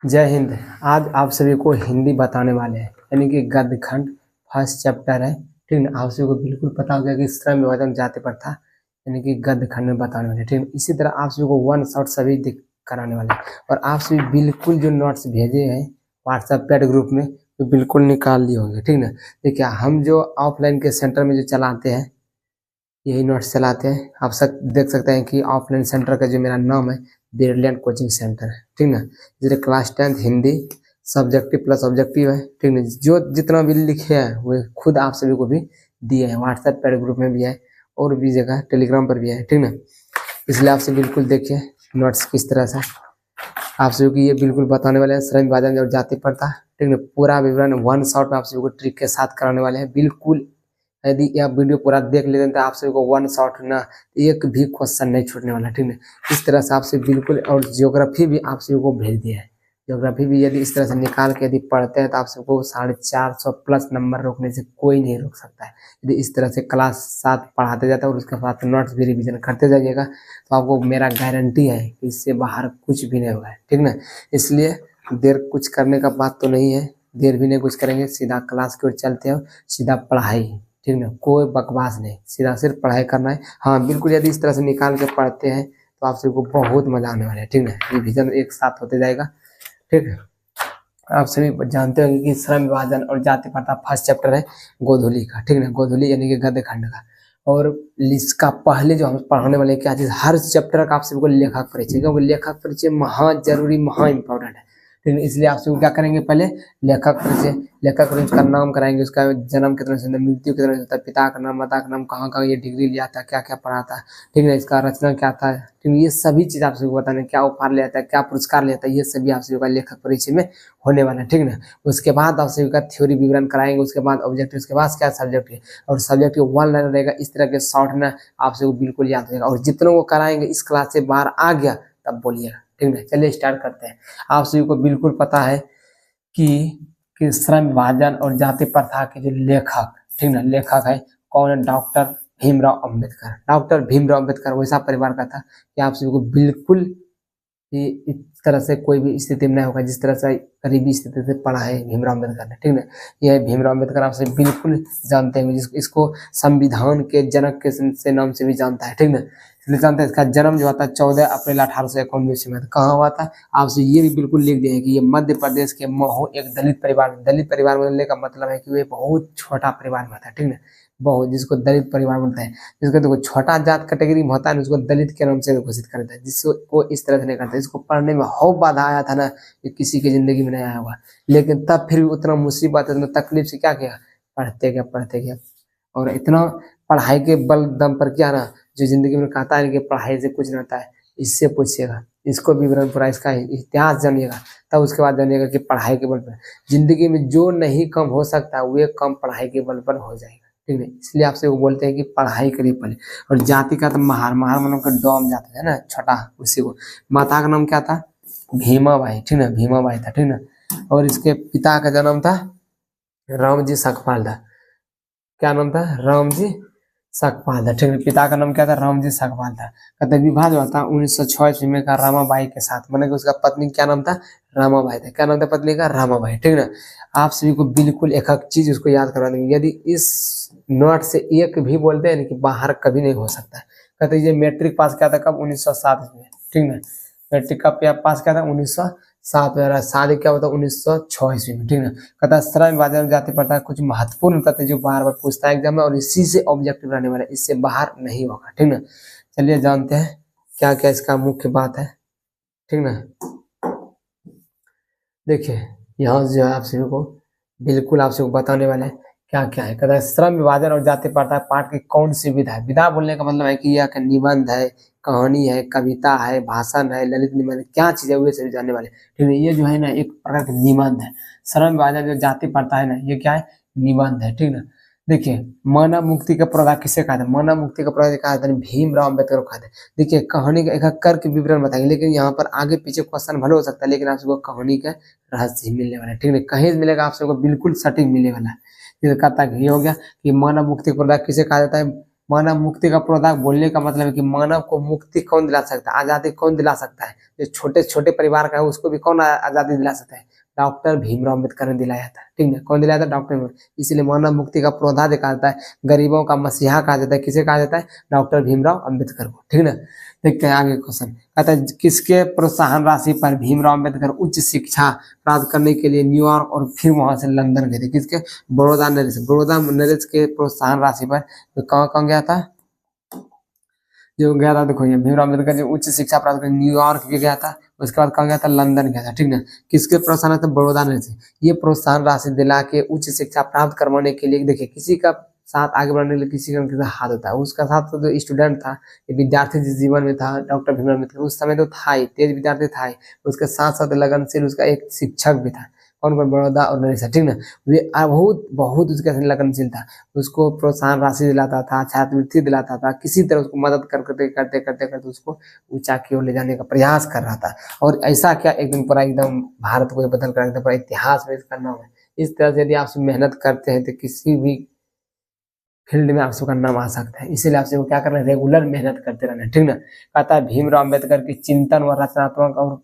जय हिंद। आज आप सभी को हिंदी बताने वाले हैं, यानी कि गद्य खंड फर्स्ट चैप्टर है। ठीक है, आप सभी को बिल्कुल पता हो गया कि श्रम विभाजन जाति प्रथा यानी कि गद्य खंड में बताने वाले। ठीक है, इसी तरह आप सभी को वन शॉट सभी दिख कराने वाले हैं। और आप सभी बिल्कुल जो नोट्स भेजे हैं व्हाट्सएप पेड ग्रुप में तो बिल्कुल निकाल लिए होंगे। ठीक ना, देखिए हम जो ऑफलाइन के सेंटर में जो चलाते हैं यही नोट्स चलाते हैं। आप सब देख सकते हैं कि ऑफलाइन सेंटर का जो मेरा नाम है ब्रिलियंट कोचिंग सेंटर है। ठीक ना, जैसे class 10 Hindi subjective plus objective है। ठीक ना, जो जितना भी लिखे हैं वो खुद आप सभी को भी दिए हैं, व्हाट्सएप पेड ग्रुप में भी है और भी जगह टेलीग्राम पर भी है। ठीक ना, इसलिए आपसे बिल्कुल देखिए नोट्स किस तरह से आप सभी को ये बिल्कुल बताने वाले हैं श्रम विभाजन और जाति प्रथा। ठीक ना, पूरा विवरण वन शॉट में आप सभी को ट्रिक के साथ कराने वाले हैं बिल्कुल। यदि आप वीडियो पूरा देख लेते हैं तो आप सभी को वन शॉट ना एक भी क्वेश्चन नहीं छूटने वाला। ठीक है, इस तरह से आपसे बिल्कुल। और ज्योग्राफी भी आप सभी को भेज दिया है। ज्योग्राफी भी यदि इस तरह से निकाल के यदि पढ़ते हैं तो आप सबको 450 प्लस नंबर रोकने से कोई नहीं रोक सकता है। यदि इस तरह से क्लास 7 पढ़ाते जाता है और उसके बाद नोट्स भी रिविजन करते जाइएगा तो आपको मेरा गारंटी है कि इससे बाहर कुछ भी नहीं होगा। ठीक ना, इसलिए देर कुछ करने का बात तो नहीं है, देर भी नहीं कुछ करेंगे, सीधा क्लास की ओर चलते हो, सीधा पढ़ाई। ठीक ना, कोई बकवास नहीं, सीधा सिर्फ पढ़ाई करना है। हाँ बिल्कुल, यदि इस तरह से निकाल के पढ़ते हैं तो आप सबको बहुत मजा आने वाला है। ठीक है, रिविजन एक साथ होते जाएगा। ठीक है, आप सभी जानते होंगे कि श्रम विभाजन और जाति प्रथा फर्स्ट चैप्टर है गोधूली का। ठीक है, गोधूली यानी कि गद्य खंड का। और इसका पहले जो हम पढ़ाने वाले क्या चीज, हर चैप्टर का आप सबको लेखक परिचय, क्योंकि लेखक परिचय महा जरूरी महा इंपॉर्टेंट है। ठीक है, इसलिए आप सबको क्या करेंगे, पहले लेखक परिचय। लेखक परिचय का नाम कराएंगे, उसका जन्म कितने से मृत्यु कितने से, पिता का नाम, माता का नाम, कहाँ कहाँ ये डिग्री लिया था, क्या क्या पढ़ा था। ठीक है, इसका रचना क्या था। ठीक है, ये सभी चीज आप सबको बताने, क्या उपहार लिया था, क्या पुरस्कार लिया था, ये सभी आप सभी का लेखक परिचय में होने वाला है। ठीक है ना, उसके बाद आप सभी का थ्योरी विवरण कराएंगे, उसके बाद ऑब्जेक्टिव, उसके बाद क्या सब्जेक्ट है और सब्जेक्ट वन लाइन रहेगा। इस तरह के शॉर्ट ना आप सबको बिल्कुल याद रहेगा। और जितनों को कराएंगे इस क्लास से बाहर आ गया तब बोलिएगा। ठीक है, चलिए स्टार्ट करते हैं। आप सभी को बिल्कुल पता है कि श्रम विभाजन और जाति प्रथा के जो लेखक, ठीक ना, लेखक है कौन है, डॉक्टर भीमराव अंबेडकर। डॉक्टर भीमराव अंबेडकर वैसा परिवार का था कि आप सभी को बिल्कुल कि इस तरह से कोई भी स्थिति में नहीं होगा जिस तरह से गरीबी स्थिति से पढ़ा है भीमराव अम्बेडकर ने। ठीक है, यह भीमराव अम्बेडकर आप सब बिल्कुल जानते हैं, इसको संविधान के जनक के से नाम से भी जानता है। ठीक है, इसलिए जानते हैं। इसका जन्म जो था 14 अप्रैल 1891 में कहाँ हुआ था, आपसे ये भी बिल्कुल लिख दिया है कि ये मध्य प्रदेश के महो एक दलित परिवार में। दलित परिवार में का मतलब है कि वो बहुत छोटा परिवार में था। ठीक है, बहुत, जिसको दलित परिवार बोलते हैं, जिसको देखो छोटा जात कैटेगरी में होता है उसको दलित के नाम से घोषित करता है, जिसको इस तरह से नहीं करता। इसको पढ़ने में हो बाधा आया था ना, कि किसी की जिंदगी में नहीं आया होगा, लेकिन तब फिर भी उतना मुसीबत, इतना तकलीफ से क्या किया, पढ़ते गया। और इतना पढ़ाई के बल दम पर क्या ना, जो जिंदगी में कहता है कि पढ़ाई से कुछ नहीं होता है, इससे पूछिएगा, इसको विवरण पूरा इसका इतिहास जानिएगा, तब उसके बाद जानिएगा कि पढ़ाई के बल पर जिंदगी में जो नहीं कम हो सकता वो कम पढ़ाई के बल पर हो जाएगा। ठीक है, इसलिए आपसे वो बोलते हैं कि पढ़ाई करिए पहले। और जाति का तो महार मतलब का डॉम जाता है ना, छोटा, उसी को। माता का नाम क्या था, भीमाबाई। ठीक ना, भीमाबाई था। ठीक ना, और इसके पिता का जन्म था रामजी सकपाल था। क्या नाम था, रामजी सकपाल था। ठीक है, पिता का नाम क्या था, रामजी सकपाल था। कहते विवाह जो था 1906 ईस्वी में का रामाबाई के साथ, मैंने उसका पत्नी क्या नाम था, रामाबाई था। क्या नाम था पत्नी का, रामाबाई। ठीक ना, आप सभी को बिल्कुल एक एक चीज उसको याद करवा देंगे। यदि इस नोट से एक भी बोलते हैं कि बाहर कभी नहीं हो सकता। कहते ये मैट्रिक पास किया था कब, 1907 में। ठीक ना, मैट्रिक का पास किया था 1907 में, शादी क्या होता 1906 ईस्वी में। ठीक ना, कहता श्रम विभाजन जाति प्रथा कुछ महत्वपूर्ण तथ्य जो बार बार पूछता है एग्जाम में, और इसी से ऑब्जेक्टिव रहने वाला है, इससे बाहर नहीं होगा। ठीक ना, चलिए जानते हैं क्या क्या इसका मुख्य बात है। ठीक ना, देखिए यहाँ जो है आप सभी को बिल्कुल आप सबको बताने वाले हैं क्या क्या है। कहता है श्रम विभाजन और जाति प्रथा पाठ की कौन सी विधा है। विधा बोलने का मतलब है कि यह निबंध है, कहानी है, कविता है, भाषण है, ललित निबंध, क्या चीज है, वे सभी जानने वाले। ठीक है, ये जो है ना एक प्रकार का निबंध है। श्रम विभाजन जो जाति प्रथा है ना, ये क्या है, निबंध है। ठीक ना, देखिए मानव मुक्ति का प्रदा किसे कहा था, मानव मुक्ति का प्रदा कहा था भीमराव अम्बेडकर को कहा था। देखिए कहानी का एक करके विवरण बताएंगे, लेकिन यहाँ पर आगे पीछे क्वेश्चन भले हो सकता है, लेकिन आप सबको कहानी का रहस्य मिलने वाला है। ठीक है, कहीं मिलेगा आप सबको बिल्कुल सटीक मिलने वाला है। जैसे कहता है ये हो गया कि मानव मुक्ति का प्रदा किसे कहा जाता है, मानव मुक्ति का पुरोधा बोलने का मतलब है कि मानव को मुक्ति कौन दिला सकता है, आजादी कौन दिला सकता है। जो छोटे छोटे परिवार का है उसको भी कौन आजादी दिला सकता है, डॉक्टर भीमराव अम्बेडकर ने दिलाया था। ठीक है, कौन दिलाया था, डॉक्टर भीमराव। इसलिए मानव मुक्ति का पुरोधा कहा जाता है, गरीबों का मसीहा कहा जाता है। किसे कहा जाता है, डॉक्टर भीमराव अम्बेडकर को। ठीक है ना, देखते हैं आगे क्वेश्चन। कहता है किसके प्रोत्साहन राशि पर भीमराव अम्बेडकर उच्च शिक्षा प्राप्त करने के लिए न्यूयॉर्क और फिर वहां से लंदन गए थे। किसके, बड़ौदा नरेश के प्रोत्साहन राशि पर तो कहाँ कहाँ गया था, जो गया था देखो ये भीमराव अम्बेडकर जो उच्च शिक्षा प्राप्त कर न्यूयॉर्क भी गया था, उसके बाद कहाँ गया था, लंदन गया था। ठीक ना, किसके प्रोत्साहन था, बड़ौदा नरेश। ये प्रोत्साहन राशि दिला के उच्च शिक्षा प्राप्त करवाने के लिए, देखिए किसी का साथ आगे बढ़ने के लिए किसी का हाथ होता है, उसका साथ तो जो स्टूडेंट था, विद्यार्थी जिस जीवन में था डॉक्टर भीमराव अम्बेडकर उस समय तो था ही, तेज विद्यार्थी था ही, उसके साथ साथ लगनशील उसका एक शिक्षक भी था। कौन कौन, बड़ौदा और नरेश। ठीक ना, वे बहुत बहुत उसके लगनशील था, उसको प्रोत्साहन राशि दिलाता था, छात्रवृत्ति दिलाता था, किसी तरह उसको मदद करते करते करते करते उसको ऊंचा की ओर ले जाने का प्रयास कर रहा था। और ऐसा क्या, एक दिन पूरा एकदम भारत को बदल कर एकदम पूरा इतिहास में इसका नाम है। इस तरह से यदि आप मेहनत करते हैं तो किसी भी फील्ड में आप सबका नाम आ सकता है। इसीलिए आप सबको क्या करना है, रेगुलर मेहनत करते रहना है। ठीक ना, कहता है भीमराव अम्बेडकर की चिंतन व रचनात्मक और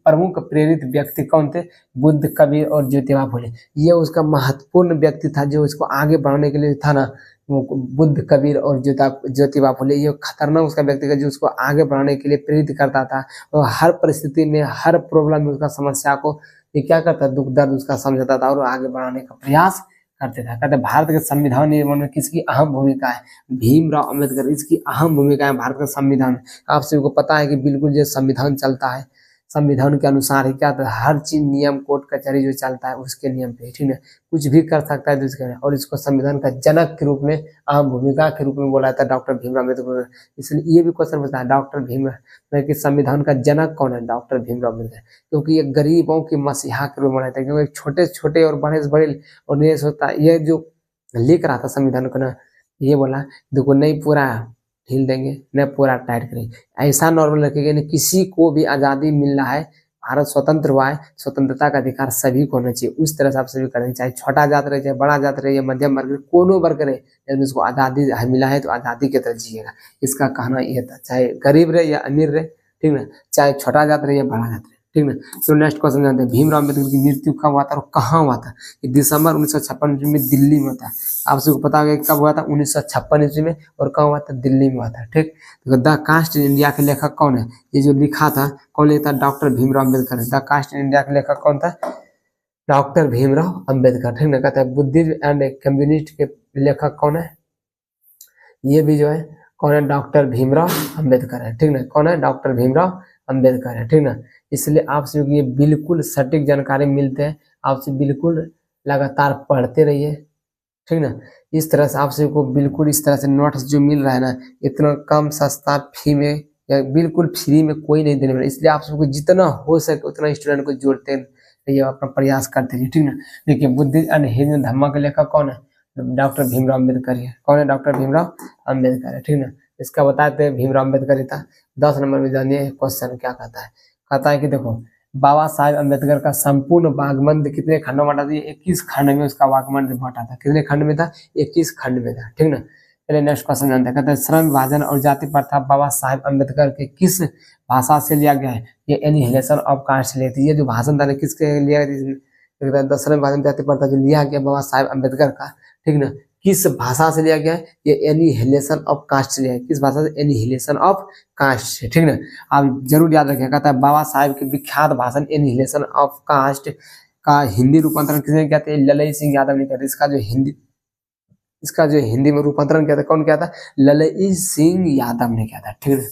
प्रमुख प्रेरित व्यक्ति कौन थे, बुद्ध, कबीर और ज्योतिबा फुले। ये उसका महत्वपूर्ण व्यक्ति था जो इसको आगे बढ़ाने के लिए था ना, वो बुद्ध, कबीर और ज्योतिबा फुले। ये खतरनाक उसका व्यक्ति था जो उसको आगे बढ़ाने के लिए प्रेरित करता था, और हर परिस्थिति में, हर प्रॉब्लम में उसका समस्या को ये क्या करता, दुख दर्द उसका समझता था और आगे बढ़ाने का प्रयास करते थे। कहते भारत के संविधान निर्माण में किसकी अहम भूमिका है, भीमराव अम्बेडकर, इसकी अहम भूमिका है भारत का संविधान। आप सभी को पता है कि बिल्कुल जो संविधान चलता है, संविधान के अनुसार ही क्या होता है, हर चीज नियम, कोर्ट कचहरी जो चलता है उसके नियम पे। ठीक है, कुछ भी कर सकता है तो उसके, और इसको संविधान का जनक के रूप में, अहम भूमिका के रूप में बोला था डॉक्टर भीमराव अम्बेडकर। इसलिए ये भी क्वेश्चन पूछता है, डॉक्टर भीमराव कि संविधान का जनक कौन है, डॉक्टर भीमराव अम्बेडकर, क्योंकि ये गरीबों की मसीहा के रूप में बनाया था। क्योंकि छोटे छोटे और बड़े से बड़े, और ये सोचता है, ये जो लिख रहा था संविधान को ना, ये बोला देखो नहीं पूरा ढील देंगे, न पूरा टाइट करेंगे, ऐसा नॉर्मल रखेंगे, नहीं किसी को भी आज़ादी मिल रहा है, भारत स्वतंत्र हुआ है, स्वतंत्रता का अधिकार सभी को होना चाहिए, उस तरह से आप सभी करेंगे, चाहे छोटा जात रहे, चाहे बड़ा जात रहे, या मध्यम वर्ग, कोनो वर्ग रहे, यदि उसको आज़ादी मिला है तो आज़ादी की तरह जिएगा। इसका कहना यह था, चाहे गरीब रहे या अमीर रहे, ठीक ना, चाहे छोटा जात रहे या बड़ा जात रहे। ठीक ना, तो नेक्स्ट क्वेश्चन जानते हैं, भीमराव अम्बेडकर की मृत्यु कब हुआ था और कहाँ हुआ था। दिसंबर 1956 में दिल्ली में था। आप सबको पता होगा कब हुआ था, 1956 ईस्वी में, और कहाँ हुआ था, दिल्ली में हुआ था। ठीक, तो द कास्ट इन इंडिया के लेखक कौन है, ये जो लिखा था कौन लिखा था, डॉक्टर भीमराव अम्बेडकर है। द कास्ट इन इंडिया के लेखक कौन था, डॉक्टर भीमराव अम्बेडकर। ठीक ना, कहता है बुद्धिज्म एंड कम्युनिस्ट के लेखक कौन है, ये भी जो है कौन है, डॉक्टर भीमराव अम्बेडकर है। ठीक ना, कौन है, डॉक्टर भीमराव अम्बेडकर है। ठीक ना, इसलिए आपसे ये बिल्कुल सटीक जानकारी मिलते हैं, आपसे बिल्कुल लगातार पढ़ते रहिए। ठीक ना, इस तरह से आप सबको बिल्कुल इस तरह से नोट्स जो मिल रहा है ना, इतना कम सस्ता फी में या बिल्कुल फ्री में कोई नहीं देने वाला, इसलिए आप सबको जितना हो सके उतना स्टूडेंट को जोड़ते रहिए, अपना प्रयास करते रहिए। ठीक ना, देखिए बुद्धिस्ट एंड हिंदू धर्म के लेखक कौन है, डॉक्टर भीमराव अम्बेडकर है। कौन है, डॉक्टर भीमराव अम्बेडकर है। ठीक ना, इसका बताते हैं भीमराव अम्बेडकर ही था। 10 नंबर में जानिए क्वेश्चन क्या कहता है, कहता है कि देखो बाबा साहेब अम्बेडकर का संपूर्ण वाग्मंड कितने खंडों में बांटा था, 21 खंड में उसका वाग्मंड बांटा था। कितने खंड में था, 21 खंड में था। ठीक ना, चलिए नेक्स्ट क्वेश्चन जानते हैं, कहते हैं श्रम विभाजन और जाति प्रथा बाबा साहेब अम्बेडकर के किस भाषा से लिया गया है, ये एनिहिलेशन ऑफ कास्ट ले थी। ये जो भाषण था किसके लिया, श्रम विभाजन जाति प्रथा जो लिया गया बाबा साहेब अम्बेडकर का, ठीक ना, किस भाषा से लिया गया है, ये एनिहिलेशन ऑफ कास्ट से लिया है। किस भाषा से, एनिहिलेशन ऑफ कास्ट से। ठीक ना, आप जरूर याद रखिए, कहता है बाबा साहेब के विख्यात भाषण एनिहिलेशन ऑफ कास्ट का हिंदी रूपांतरण किसने किया था, ललई सिंह यादव ने किया था। इसका जो हिंदी में रूपांतरण किया था, कौन किया था, ललई सिंह यादव ने किया था। ठीक है,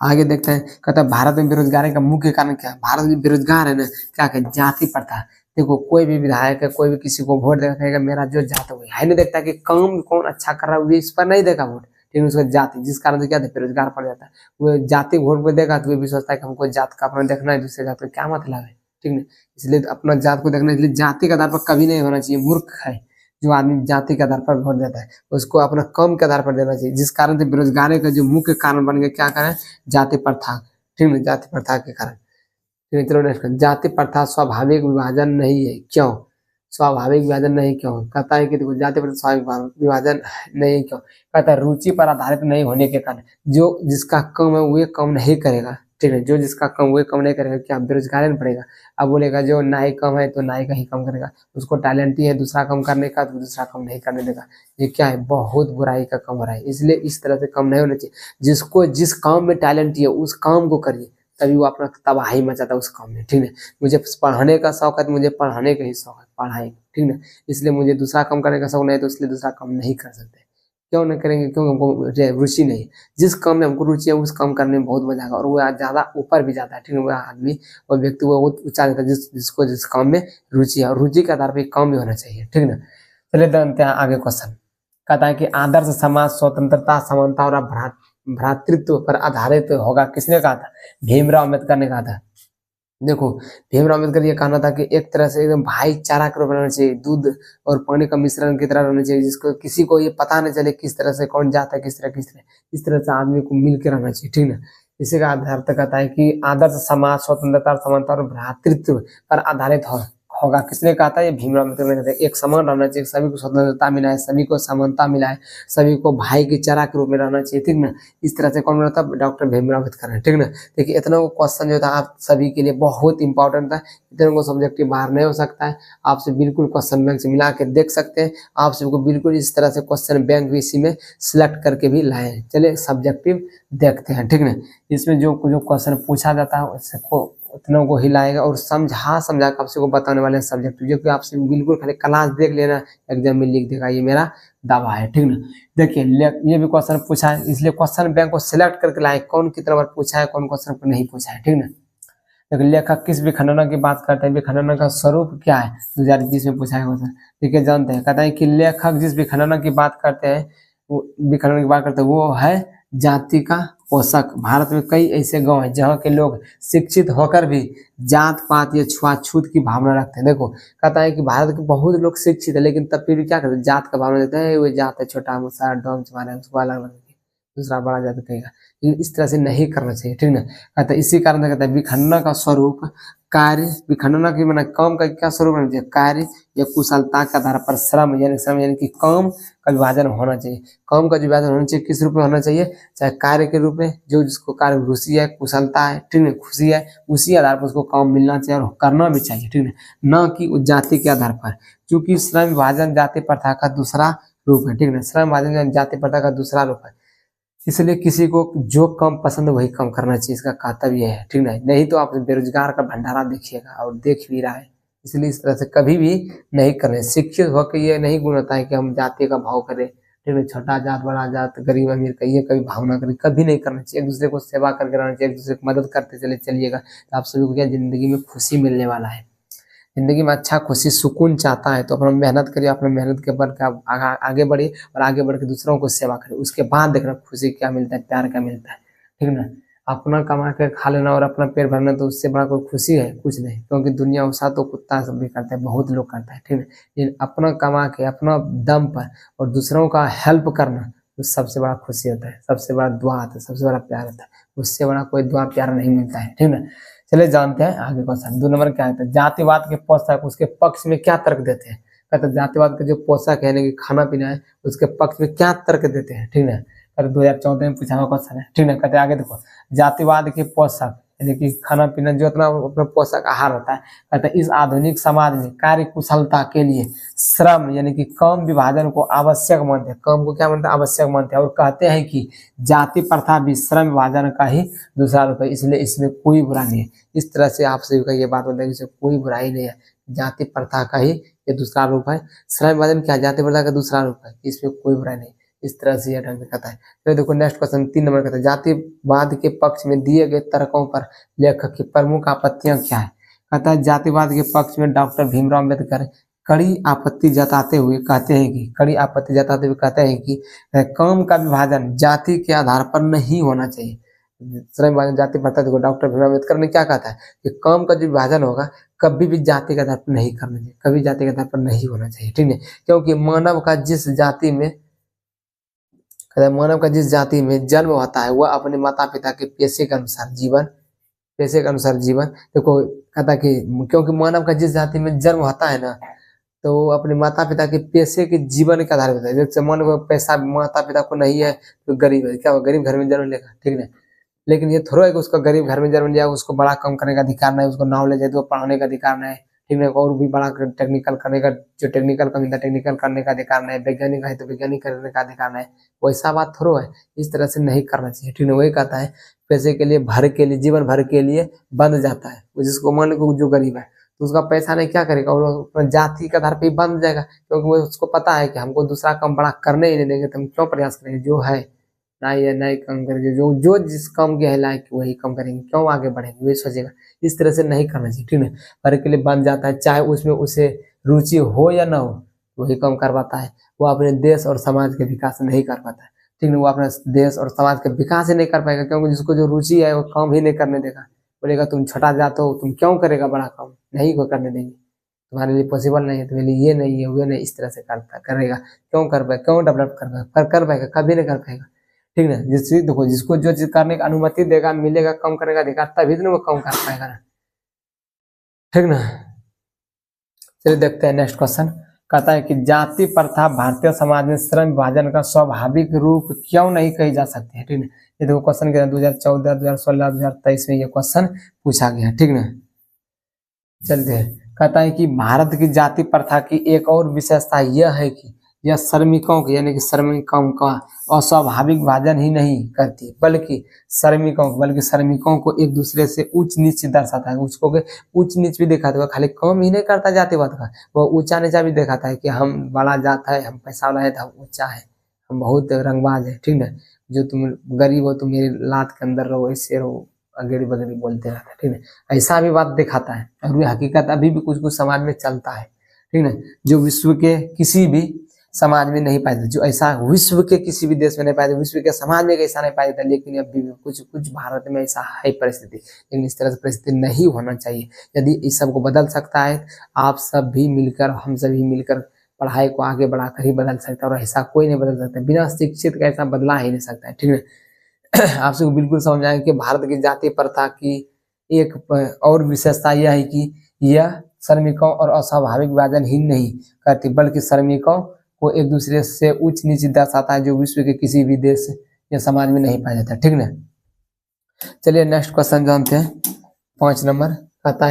आगे देखते हैं, कहता है भारत में बेरोजगारी का मुख्य कारण क्या है। भारत में बेरोजगार है ना, क्या कहे, जाति प्रथा। देखो कोई भी विधायक है, कोई भी किसी को वोट देगा, कहेगा मेरा जो जात है नहीं देखता कि काम कौन अच्छा कर रहा है, इस पर नहीं देगा वोट, लेकिन उसका जाति, जिस कारण से क्या था, बेरोजगार पड़ जाता है। वो जाति वोट को देगा तो वो भी सोचता है कि हमको जात का अपना देखना है, दूसरे जात का क्या मतलब है। ठीक है, इसलिए अपना जात को देखना, इसलिए जाति के आधार पर कभी नहीं होना चाहिए। मूर्ख है जो आदमी जाति के आधार पर वोट देता है, उसको अपना कम के आधार पर देना चाहिए, जिस कारण से बेरोजगारी का जो मुख्य कारण बन गया, क्या कारण, जाति प्रथा। ठीक है, जाति प्रथा के कारण। चलो नेक्स्ट, जाति प्रथा स्वाभाविक विभाजन नहीं है, क्यों। स्वाभाविक विभाजन नहीं क्यों? कहता है कि देखो जाति प्रथा स्वाभाविक विभाजन नहीं क्यों? कहता है रुचि पर आधारित नहीं होने के कारण जो जिसका कम है वो कम नहीं करेगा, ठीक है, जो जिसका कम वो कम नहीं करेगा, क्या बेरोजगारी में पड़ेगा। अब बोलेगा जो नाई कम है तो नाई का ही कम करेगा, उसको टैलेंट ही है दूसरा कम करने का तो दूसरा कम नहीं करने देगा। ये क्या है, बहुत बुराई का कम हो रहा है, इसलिए इस तरह से कम नहीं होना चाहिए। जिसको जिस काम में टैलेंट है उस काम को करिए, तभी वो अपना तबाही मचाता है उस काम में, ठीक है। मुझे पढ़ाने का शौक है तो मुझे पढ़ाने का ही शौक है, पढ़ाई, ठीक है, इसलिए मुझे दूसरा काम करने का शौक नहीं है तो इसलिए दूसरा काम नहीं कर सकते। क्यों नहीं करेंगे? क्योंकि हमको रुचि नहीं है। जिस काम में हमको रुचि है उस काम करने में बहुत मजा आएगा और वो ज़्यादा ऊपर भी जाता है, ठीक है, वो आदमी वो व्यक्ति वो बहुत ऊंचा जाता है जिसको जिस काम में रुचि है, और रुचि के आधार पर काम भी होना चाहिए, ठीक है ना। चलिए जानते हैं आगे क्वेश्चन। कहता है कि आदर्श समाज स्वतंत्रता, समानता और भ्रातृत्व पर आधारित होगा, किसने कहा था? भीमराव अम्बेडकर ने कहा था। देखो भीमराव अम्बेडकर ये कहना था कि एक तरह से एकदम भाईचारा के रूप में रहना चाहिए, दूध और पानी का मिश्रण की तरह रहना चाहिए, जिसको किसी को ये पता नहीं चले किस तरह से कौन जाता है, किस तरह इस तरह से आदमी को मिल के रहना चाहिए, ठीक ना। इसी का आधार तक कहता है कि आदर्श समाज स्वतंत्रता, समानता और भ्रातृत्व पर आधारित होगा, किसने कहा था? ये भीमराव अम्बेडकर ने कहा था। एक समान रहना चाहिए, सभी को स्वतंत्रता मिला है, सभी को समानता मिला है, सभी को भाई की चारा के रूप में रहना चाहिए, ठीक ना। इस तरह से कौन बना था? डॉक्टर भीमराव अम्बेडकर है, ठीक ना। देखिए इतना को क्वेश्चन जो था आप सभी के लिए बहुत इंपॉर्टेंट था, इतना को सब्जेक्टिव बाहर नहीं हो सकता है, आपसे बिल्कुल क्वेश्चन बैंक से मिला के देख सकते हैं, आप सबको बिल्कुल इस तरह से क्वेश्चन बैंक भी इसी में सिलेक्ट करके भी लाए। चलिए सब्जेक्टिव देखते हैं, ठीक ना। इसमें जो क्वेश्चन पूछा जाता है उसको उतनों को हिलाएगा और समझा के आपसे को बताने वाले हैं सब्जेक्ट, जो कि आपसे बिल्कुल खाली क्लास देख लेना, एग्जाम में लिख देगा, ये मेरा दावा है, ठीक ना। देखिए ये भी क्वेश्चन पूछा है, इसलिए क्वेश्चन बैंक को सिलेक्ट करके लाए, कौन कितना बार पूछा है, कौन क्वेश्चन को नहीं पूछा है, ठीक ना। देखिए लेखक किस विखंडन की बात करते हैं, विखंडन का स्वरूप क्या है, 2020 में पूछा है क्वेश्चन, ठीक है, जानते हैं। कहता है कि लेखक जिस विखंडन की बात करते हैं, वो विखंडन की बात करते हैं वो है जाति का पोषक। भारत में कई ऐसे गांव हैं जहाँ के लोग शिक्षित होकर भी जात पात या छुआछूत की भावना रखते हैं। देखो कहता है कि भारत के बहुत लोग शिक्षित है लेकिन तब फिर भी क्या करते हैं, जात का भावना देते हैं, वो जात है छोटा मुसा डोम मारा उसको अलग अलग दूसरा बड़ा जात कहेगा, लेकिन इस तरह से नहीं करना चाहिए, ठीक ना। कहता है इसी कारण से कहता है विखंडन का स्वरूप कार्य, विखंडन की माना काम का क्या स्वरूप होना चाहिए, कार्य या कुशलता के आधार पर श्रम यानी कि काम का विभाजन होना चाहिए। काम का विभाजन होना चाहिए किस रूप में होना चाहिए, चाहे कार्य के रूप में, जो जिसको कार्य में रुचि है, कुशलता है, ठीक है, खुशी है, उसी आधार पर उसको काम मिलना चाहिए और करना भी चाहिए, ठीक है, न कि उस जाति के आधार पर। क्योंकि श्रम विभाजन जाति प्रथा का दूसरा रूप है, ठीक है, श्रम विभाजन जाति प्रथा का दूसरा रूप है, इसलिए किसी को जो कम पसंद वही कम करना चाहिए, इसका कर्तव्य है, ठीक है। नहीं तो आप बेरोजगार का भंडारा देखिएगा और देख भी रहा है, इसलिए इस तरह से कभी भी नहीं करना। शिक्षित होकर ये नहीं गुण होता है कि हम जाति का भाव करें, ठीक है, छोटा जात बड़ा जात गरीब अमीर का ये कभी भावना करें, कभी नहीं करना चाहिए। एक दूसरे को सेवा करके रहना चाहिए, एक दूसरे को मदद करते चलिएगा, तो आप सभी को क्या जिंदगी में खुशी मिलने वाला है। जिंदगी में अच्छा खुशी सुकून चाहता है तो अपना मेहनत करिए, अपना मेहनत के बल के आप आगे बढ़िए और आगे बढ़ के दूसरों को सेवा करिए, उसके बाद देखना खुशी क्या मिलता है, प्यार क्या मिलता है, ठीक ना। अपना कमा के खा लेना और अपना पेट भरना तो उससे बड़ा कोई खुशी है कुछ नहीं, क्योंकि दुनिया उसा तो कुत्ता सब भी करता है, बहुत लोग करता है, ठीक है। लेकिन अपना कमा के अपना दम पर और दूसरों का हेल्प करना तो सबसे बड़ा खुशी होता है, सबसे बड़ा दुआ आता है, सबसे बड़ा प्यार होता है, उससे बड़ा कोई दुआ प्यार नहीं मिलता है, ठीक ना। चलिए जानते हैं आगे क्वेश्चन 2 नंबर क्या है, जातिवाद के पोषक उसके पक्ष में क्या तर्क देते हैं। कहते हैं जातिवाद के जो पोषक है कि खाना पीना है उसके पक्ष में क्या तर्क देते हैं, ठीक है। 2014 में पूछा हुआ क्वेश्चन है, ठीक है। कहते आगे देखो जातिवाद के पोषक यानी कि खाना पीना जो अपना पोषक आहार होता है, कहते हैं इस आधुनिक समाज में कार्य कुशलता के लिए श्रम यानी कि काम विभाजन को आवश्यक मानते हैं, काम को क्या मानते हैं, आवश्यक मानते हैं, और कहते हैं कि जाति प्रथा भी श्रम विभाजन का ही दूसरा रूप है, इसलिए इसमें कोई बुरा नहीं है। इस तरह से आप सभी का ये बात होता है कि इसमें कोई बुराई नहीं है, जाति प्रथा का ही ये दूसरा रूप है, श्रम विभाजन क्या जाति प्रथा का दूसरा रूप है, इसमें कोई बुराई नहीं। इस तरह से यह ढंग से कहता है। तो देखो नेक्स्ट क्वेश्चन 3 नंबर कहता है जातिवाद के पक्ष में दिए गए तर्कों पर लेखक की प्रमुख आपत्तियां क्या है। कहता है जातिवाद के पक्ष में डॉक्टर भीमराव अम्बेडकर कड़ी आपत्ति जताते हुए कहते हैं कि काम का विभाजन जाति के आधार पर नहीं होना चाहिए। श्रम विभाजन जाति प्रथा देखो डॉक्टर भीमराव अम्बेडकर ने क्या कहता है कि काम का जो विभाजन होगा कभी भी जाति के आधार पर नहीं करना चाहिए, कभी जाति के आधार पर नहीं होना चाहिए, ठीक है। क्योंकि मानव का जिस जाति में जन्म होता है वह अपने माता पिता के पेशे के अनुसार जीवन देखो कहता कि क्योंकि मानव का जिस जाति में जन्म होता है ना, तो वो अपने माता पिता के पैसे के जीवन के आधार पर है। जैसे मान लो पैसा माता पिता को नहीं है तो गरीब है, क्या वो गरीब घर में जन्म लेगा, ठीक है। लेकिन ये थोड़ा है कि उसका गरीब घर में जन्म लिया उसको बड़ा कम करने का अधिकार नहीं, उसको नॉलेज है तो पढ़ाने का अधिकार नहीं, ठीक है। और भी बड़ा टेक्निकल करने का, जो टेक्निकल का मिलता है टेक्निकल करने का अधिकार नहीं, वैज्ञानिक है तो वैज्ञानिक करने का अधिकार नहीं। वैसा बात थोड़ा है, इस तरह से नहीं करना चाहिए, ठीक है। वही कहता है पैसे के लिए भर के लिए जीवन भर के लिए बंध जाता है। जिसको मान लो जो गरीब है तो उसका पैसा नहीं क्या करेगा, और अपना जाति के आधार पर ही बंध जाएगा, क्योंकि वो उसको पता है कि हमको दूसरा काम बड़ा करने ही नहीं देंगे तो हम क्यों प्रयास करेंगे, जो है नहीं है नहीं काम करेंगे, जो जो जिस काम के है लायक वही काम करेंगे, क्यों आगे बढ़ेंगे, वही सोचेगा। इस तरह से नहीं करना चाहिए, ठीक है। भर के लिए बन जाता है, चाहे उसमें उसे रुचि हो या ना हो वही काम कर पाता है। वो अपने देश और समाज के विकास नहीं कर पाता है, ठीक है। वो अपने देश और समाज के विकास ही नहीं कर पाएगा, क्योंकि जिसको जो रुचि है वो काम ही नहीं करने देगा। बोलेगा तुम छोटा जाते हो, तुम क्यों करेगा बड़ा काम, नहीं को करने देंगे, तुम्हारे लिए पॉसिबल नहीं है, तुम्हारे लिए ये नहीं है वो नहीं, इस तरह से करता करेगा, क्यों कर पाएगा, क्यों डेवलप कर पाएगा, कर पाएगा, कभी नहीं कर पाएगा, ठीक है। देखो जिसको जो चीज करने का अनुमति देगा मिलेगा, कम करने का अधिकार, तभी तो वो कम कर पाएगा ना, ठीक ना। चलिए देखते हैं नेक्स्ट क्वेश्चन। कहता है कि जाति प्रथा भारतीय समाज में श्रम विभाजन का स्वाभाविक रूप क्यों नहीं कही जा सकती है, ठीक है। ये देखो क्वेश्चन के 2014, 2016, 2023 में ये क्वेश्चन पूछा गया, ठीक ना। चलते हैं। कहता है कि भारत की जाति प्रथा की एक और विशेषता यह है कि यह श्रमिकों के यानी कि श्रमिकों का अस्वाभाविक विभाजन ही नहीं करती, बल्कि श्रमिकों को एक दूसरे से उच्च नीच दर्शाता है। उसको उच्च नीच भी दिखाता है, खाली कम ही नहीं करता जातिवाद का, वो ऊंचा नीचा भी दिखाता है कि हम बड़ा जात है, हम पैसा वाला है तो हम ऊंचा है, हम बहुत रंगबाज है, ठीक है। जो तुम गरीब हो तुम मेरी लात के अंदर रहो, ऐसे रहो, अगेरी बगेरी बोलते रहता है, ठीक है। ऐसा भी बात दिखाता है, और ये हकीकत अभी भी कुछ कुछ समाज में चलता है, ठीक है। जो विश्व के किसी भी समाज में नहीं पाया जाता, जो ऐसा विश्व के किसी भी देश में नहीं पाया जाता, विश्व के समाज में ऐसा नहीं पाया जाता, लेकिन अभी भी कुछ कुछ भारत में ऐसा है परिस्थिति। लेकिन इस तरह से परिस्थिति नहीं होना चाहिए। यदि इस सबको बदल सकता है आप सब भी मिलकर, हम सभी मिलकर पढ़ाई को आगे बढ़ाकर ही बदल सकता है, और ऐसा कोई नहीं बदल सकता, बिना शिक्षित का ऐसा बदला ही नहीं सकता है, ठीक है। आप सबको बिल्कुल समझ आए कि भारत की जाति प्रथा की एक और विशेषता यह है कि यह श्रमिकों और अस्वाभाविक विभाजन ही नहीं करती, बल्कि श्रमिकों को एक दूसरे से उच्च नीच दर्शाता है, जो विश्व के किसी भी देश या समाज में नहीं पाया जाता, ठीक ना। चलिए नेक्स्ट क्वेश्चन जानते हैं। 5 नंबर कहता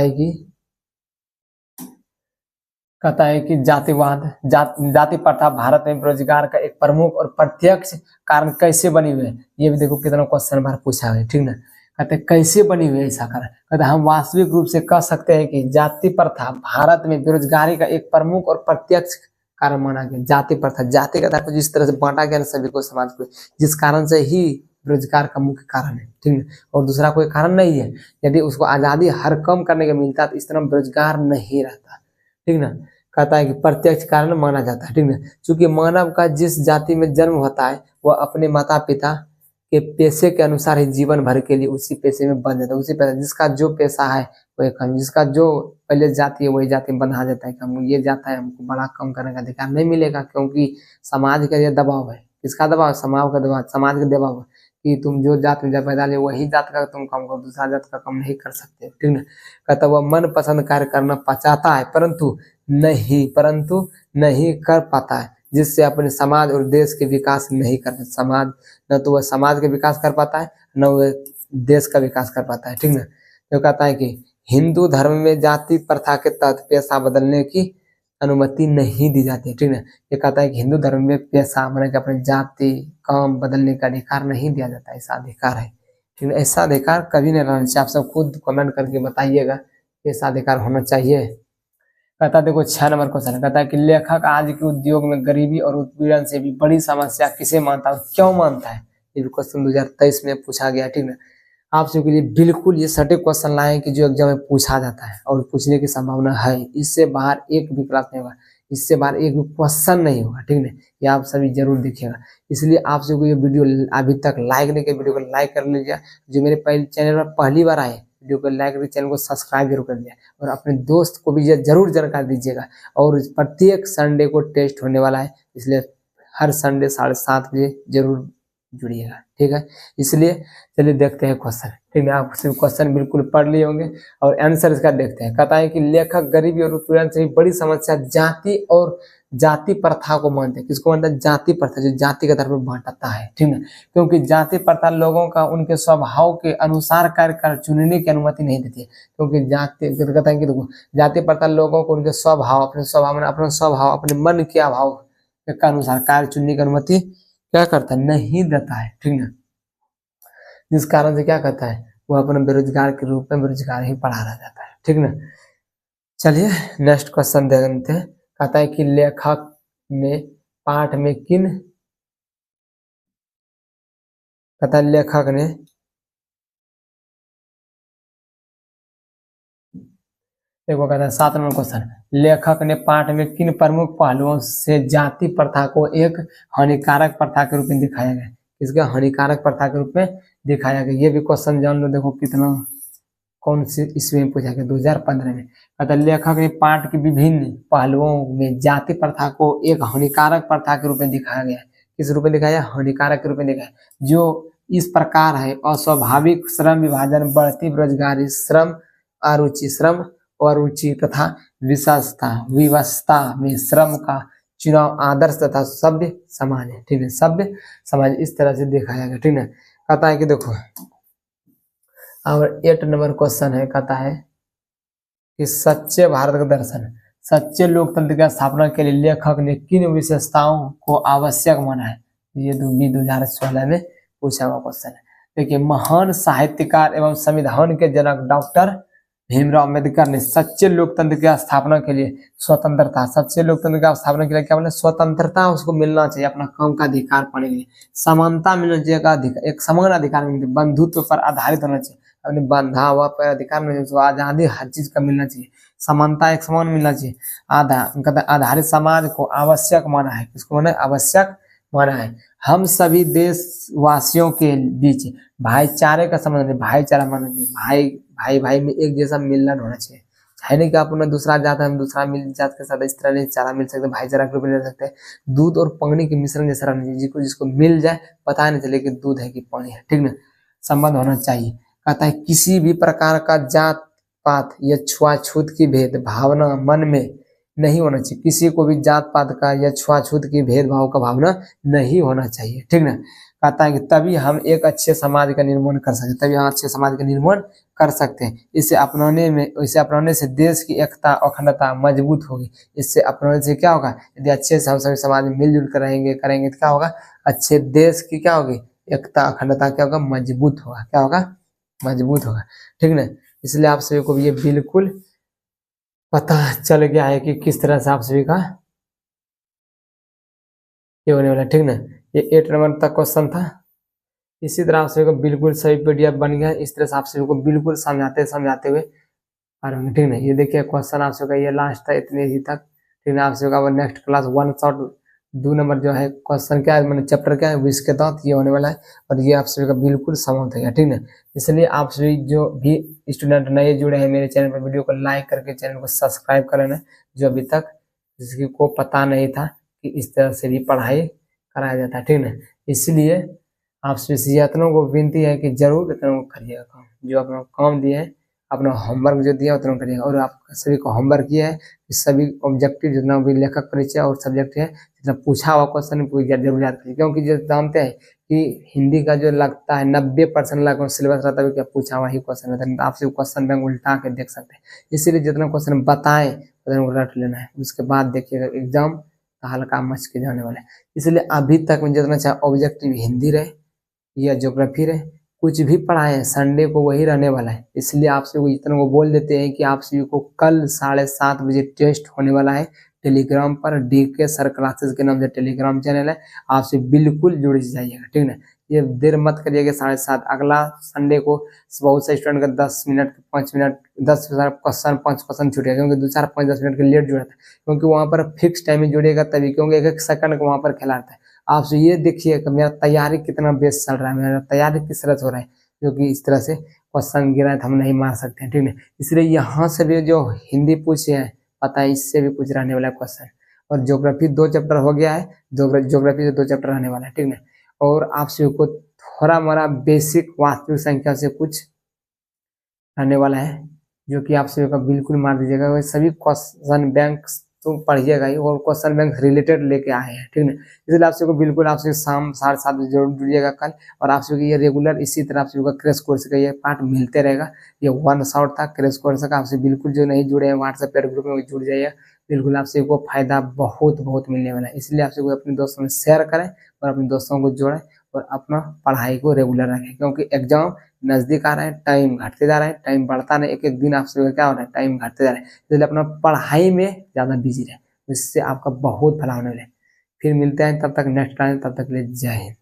है कि जाति प्रथा भारत में बेरोजगार का एक प्रमुख और प्रत्यक्ष कारण कैसे बनी हुई है। ये भी देखो कितना क्वेश्चन बार पूछा है, ठीक ना। कहते हैं कैसे बनी हुई है ऐसा कारण। कहते हम वास्तविक रूप से कह सकते हैं कि जाति प्रथा भारत में बेरोजगारी का एक प्रमुख और प्रत्यक्ष कारण माना गया। जाति प्रथा, जाति के आधार पर जिस तरह से बांटा गया सभी को समाज को, जिस कारण से ही बेरोजगार का मुख्य कारण है, ठीक है। और दूसरा कोई कारण नहीं है। यदि उसको आजादी हर कम करने का मिलता तो इस तरह बेरोजगार नहीं रहता, ठीक ना। कहता है कि प्रत्यक्ष कारण माना जाता है, ठीक है। चूंकि मानव का जिस जाति में जन्म होता है वह अपने माता पिता के पेशे के अनुसार ही जीवन भर के लिए उसी पेशे में बंध जाता है। उसी पेशा, जिसका जो पेशा है वही काम, जिसका जो पहले जाति है वही जाति में बंधा जाता है कि हम ये जाता है, हमको बड़ा कम करने का अधिकार नहीं मिलेगा, क्योंकि समाज का ये दबाव है। किसका दबाव? समाज का दबाव, समाज का दबाव है कि तुम जो जात में जब पैदा ले वही जात का तुम कम करो, दूसरा जात का कम नहीं कर सकते, ठीक है। कहता वह मन पसंद कार्य करना चाहता है परंतु नहीं कर पाता है, जिससे अपने समाज और देश के विकास नहीं कर पाता। समाज न तो वह समाज का विकास कर पाता है न वह देश का विकास कर पाता है, ठीक ना। तो कहता है कि हिंदू धर्म में जाति प्रथा के तहत पेशा बदलने की अनुमति नहीं दी जाती है, ठीक ना। ये कहता है कि हिंदू धर्म में पेशा माने कि अपने जाति काम बदलने का अधिकार नहीं दिया जाता, ऐसा अधिकार है, ठीक है। ऐसा अधिकार कभी नहीं रहना चाहिए। आप सब खुद कमेंट करके बताइएगा ऐसा अधिकार होना चाहिए। कहता देखो 6 नंबर क्वेश्चन कहता है कि लेखक आज के उद्योग में गरीबी और उत्पीड़न से भी बड़ी समस्या किसे मानता है, क्यों मानता है। ये क्वेश्चन 2023 में पूछा गया, ठीक है। आप सबके लिए बिल्कुल ये सटीक क्वेश्चन लाए कि जो एग्जाम में पूछा जाता है और पूछने की संभावना है। इससे बाहर एक भी क्लास नहीं होगा, इससे बाहर एक भी क्वेश्चन नहीं होगा, ठीक है। ये आप सभी जरूर देखिएगा। इसलिए आप सबको ये वीडियो अभी तक लाइक नहीं किया, वीडियो को लाइक कर लीजिए। जो मेरे पहले चैनल पर पहली बार आए वीडियो को लाइक करके चैनल को सब्सक्राइब जरूर कर दिया, और अपने दोस्त को भी जरूर जानकारी दीजिएगा। और प्रत्येक संडे को टेस्ट होने वाला है, इसलिए हर संडे 7:30 बजे जरूर जुड़िएगा, ठीक है। इसलिए चलिए देखते हैं क्वेश्चन, ठीक है। आप सिर्फ क्वेश्चन बिल्कुल पढ़ लिए होंगे और आंसर इसका देखते हैं। कहता है कि लेखक गरीबी और उत्पीड़न से बड़ी समस्या जाति और जाति प्रथा को मानते हैं। किसको मानते हैं? जाति प्रथा, जो जाति के आधार पर बांटता है, ठीक है। क्योंकि जाति प्रथा लोगों का उनके स्वभाव के अनुसार कार्य कर चुनने की अनुमति नहीं देती है। क्योंकि जाति कहता है कि देखो, जाति प्रथा लोगों को उनके स्वभाव, अपने स्वभाव में अपना स्वभाव, अपने मन के अभाव के अनुसार कार्य चुनने की अनुमति क्या करता है? नहीं देता है, ठीक है। जिस कारण से क्या करता है? वो अपने बेरोजगार के रूप में बेरोजगार ही पड़ा रह जाता है, ठीक ना। चलिए नेक्स्ट क्वेश्चन देखते हैं। कहता है कि लेखक ने पाठ में किन, कहता है लेखक ने, देखो कहता है 7 नंबर क्वेश्चन, लेखक ने पाठ में किन प्रमुख पहलुओं से जाति प्रथा को एक हानिकारक प्रथा के रूप में दिखाया गया? इसका हानिकारक प्रथा के रूप में दिखाया गया। ये भी क्वेश्चन जान लो, देखो कितना, कौन सी ईस्वी में पूछा गया? 2015 में। कहता लेखक ने पाठ के विभिन्न पहलुओं में जाति प्रथा को एक हानिकारक प्रथा के रूप में दिखाया गया। किस रूप में दिखाया? हानिकारक के रूप में दिखाया, जो इस प्रकार है: अस्वाभाविक श्रम विभाजन, बढ़ती बेरोजगारी, श्रम अरुचि, श्रम और रुचि तथा विवशता में श्रम का चुनाव, आदर्श तथा सभ्य समाज है, ठीक है। सभ्य समाज इस तरह से दिखाया गया, ठीक है। कहता है कि देखो, और 8 नंबर क्वेश्चन है, कहता है कि सच्चे भारत का दर्शन, सच्चे लोकतंत्र की स्थापना के लिए लेखक ने किन विशेषताओं को आवश्यक माना है? ये 2016 में पूछा हुआ क्वेश्चन है। देखिए, महान साहित्यकार एवं संविधान के जनक डॉक्टर भीमराव अम्बेडकर ने सच्चे लोकतंत्र की स्थापना के लिए स्वतंत्रता, सच्चे लोकतंत्र की स्थापना के लिए क्या बोले? स्वतंत्रता उसको मिलना चाहिए, अपना काम का अधिकार पाने के लिए समानता मिलना चाहिए, का अधिकार, एक समान अधिकार मिलना चाहिए, बंधुत्व पर आधारित होना चाहिए, अपने बंधा हुआ पर अधिकार मिलना चाहिए, आजादी हर चीज का मिलना चाहिए, समानता एक समान मिलना चाहिए, आधारित समाज को आवश्यक माना है। किसको माना है? आवश्यक माना है। हम सभी देशवासियों के बीच भाईचारे का संबंध है, भाईचारा माना चाहिए, भाई भाई में एक जैसा मिलन होना चाहिए। है नहीं कि आप अपना दूसरा जात है, हम दूसरा मिल जात के साथ इस तरह नहीं चारा मिल सकते, भाईचारा के रूप में ले सकते हैं। दूध और पानी के मिश्रण जैसा रहना चाहिए, जिसको जिसको मिल जाए पता नहीं चले कि दूध है कि पानी है, ठीक ना, संबंध होना चाहिए। कहता है किसी भी प्रकार का जात पात या छुआछूत की भेद भावना मन में नहीं होना चाहिए, किसी को भी जात पात का या छुआछूत की भेदभाव का भावना नहीं होना चाहिए, ठीक ना। कहता है कि तभी हम एक अच्छे समाज का निर्माण कर सकते हैं, तभी हम अच्छे समाज का निर्माण कर सकते हैं। इसे अपनाने से देश की एकता अखंडता मजबूत होगी। इससे अपनाने से क्या होगा? यदि अच्छे से हम सभी समाज में मिलजुल कर करेंगे तो क्या होगा? अच्छे देश की क्या होगी? एकता अखंडता क्या होगा? मजबूत होगा। क्या होगा? मजबूत होगा, ठीक ना। इसलिए आप सभी को ये बिल्कुल पता चल गया है कि किस तरह से आप सभी का ये होने वाला, ठीक ना। ये 8 नंबर तक क्वेश्चन था। इसी तरह आप सभी को बिल्कुल सही पीडीएफ बन गया। इस तरह से आप सभी को बिल्कुल समझाते हुए आ रहे हैं, ठीक ना। ये देखिए क्वेश्चन आप सभी का ये लास्ट था, इतने ही तक, ठीक ना। आप सभी का नेक्स्ट क्लास 1 शॉर्ट 2 नंबर जो है क्वेश्चन क्या है, मैंने चैप्टर क्या है विष के दांत, ये होने वाला है और ये आप सभी का बिल्कुल समाप्त हो गया, ठीक ना। इसलिए आप सभी जो भी स्टूडेंट नए जुड़े हैं मेरे चैनल पर, वीडियो को लाइक करके चैनल को सब्सक्राइब कर लेना, जो अभी तक जिसकी को पता नहीं था कि इस तरह से भी पढ़ाई कराया जाता है, ठीक ना। इसलिए आप सभी यत्नों को विनती है कि जरूर इतना करिएगा काम, जो अपना काम दिए है, अपना होमवर्क जो दिया उतना करिएगा। और आप सभी को होमवर्क किया है कि सभी ऑब्जेक्टिव जितना भी लेखक परिचय और सब्जेक्ट है, जितना पूछा हुआ क्वेश्चन जरूर याद करिए। क्योंकि जो जानते हैं कि हिंदी का जो लगता है 90% लगभग सिलेबस रहता है क्या पूछा हुआ ही क्वेश्चन रहता है, आप सिर्फ क्वेश्चन बैंक उल्टा के देख सकते हैं। इसीलिए जितना क्वेश्चन बताएं उतना रट लेना है, उसके बाद देखिएगा एग्जाम हल्का मच के जाने वाला है। इसलिए अभी तक में जितना चाहे ऑब्जेक्टिव हिंदी रहे या ज्योग्राफी रहे, कुछ भी पढ़ाए संडे को वही रहने वाला है। इसलिए आप सभी को इतना को बोल देते हैं कि आप सभी को कल 7:30 बजे टेस्ट होने वाला है टेलीग्राम पर, DK सर क्लासेस के नाम से टेलीग्राम चैनल है, आपसे बिल्कुल जुड़ जाइएगा, ठीक ना। ये देर मत करिएगा, 7:30 अगला संडे को बहुत से स्टूडेंट का 10 मिनट 5 मिनट 10 क्वेश्चन 5 क्वेश्चन छूटेगा, क्योंकि 2 4 5 10 मिनट के लेट जुड़ा था, क्योंकि वहाँ पर फिक्स टाइम में जुड़ेगा तभी, क्योंकि 1 सेकंड को वहाँ पर खिलाता है। आपसे ये देखिए कि मेरा तैयारी कितना बेस्ट चल रहा है, मेरा तैयारी किस तरह से हो रहा है, जो कि इस तरह से क्वेश्चन गिरा है तो हम नहीं मार सकते हैं, ठीक है। इसलिए यहाँ से भी जो हिंदी पूछे हैं पता है, इससे भी कुछ रहने वाला है क्वेश्चन। और ज्योग्राफी 2 चैप्टर हो गया है, ज्योग्राफी से 2 चैप्टर रहने वाला है, ठीक है। और आप सभी को थोड़ा मोड़ा बेसिक वास्तविक संख्या से कुछ आने वाला है, जो कि आप सभी का बिल्कुल मार दीजिएगा। वह सभी क्वेश्चन बैंक तो पढ़िएगा ही, और क्वेश्चन बैंक रिलेटेड लेके आए हैं, ठीक है। इसलिए आप सभी को बिल्कुल आप सभी शाम 7:30 बजे जरूर जुड़िएगा कल। और आप सभी को ये रेगुलर इसी तरह आप सभी का क्रैश कोर्स का ये पार्ट मिलते रहेगा। ये 1 शॉट था क्रैश कोर्स का। आप सभी बिल्कुल जो नहीं जुड़े हैं व्हाट्सएप पेड ग्रुप में जुड़ जाइए, बिल्कुल आप सभी को फायदा बहुत बहुत मिलने वाला है। इसलिए आप सभी को अपने दोस्तों में शेयर करें और अपने दोस्तों को जोड़ें और अपना पढ़ाई को रेगुलर रखें, क्योंकि एग्जाम नजदीक आ रहा है, टाइम घटते जा रहा है, टाइम बढ़ता नहीं, एक एक दिन आप सभी का क्या हो रहा है, टाइम घटते जा रहा है। इसलिए अपना पढ़ाई में ज़्यादा बिजी रहे, इससे आपका बहुत भला होने वाला है। फिर मिलते हैं, तब तक नेक्स्ट टाइम, तब तक के लिए जय हिंद।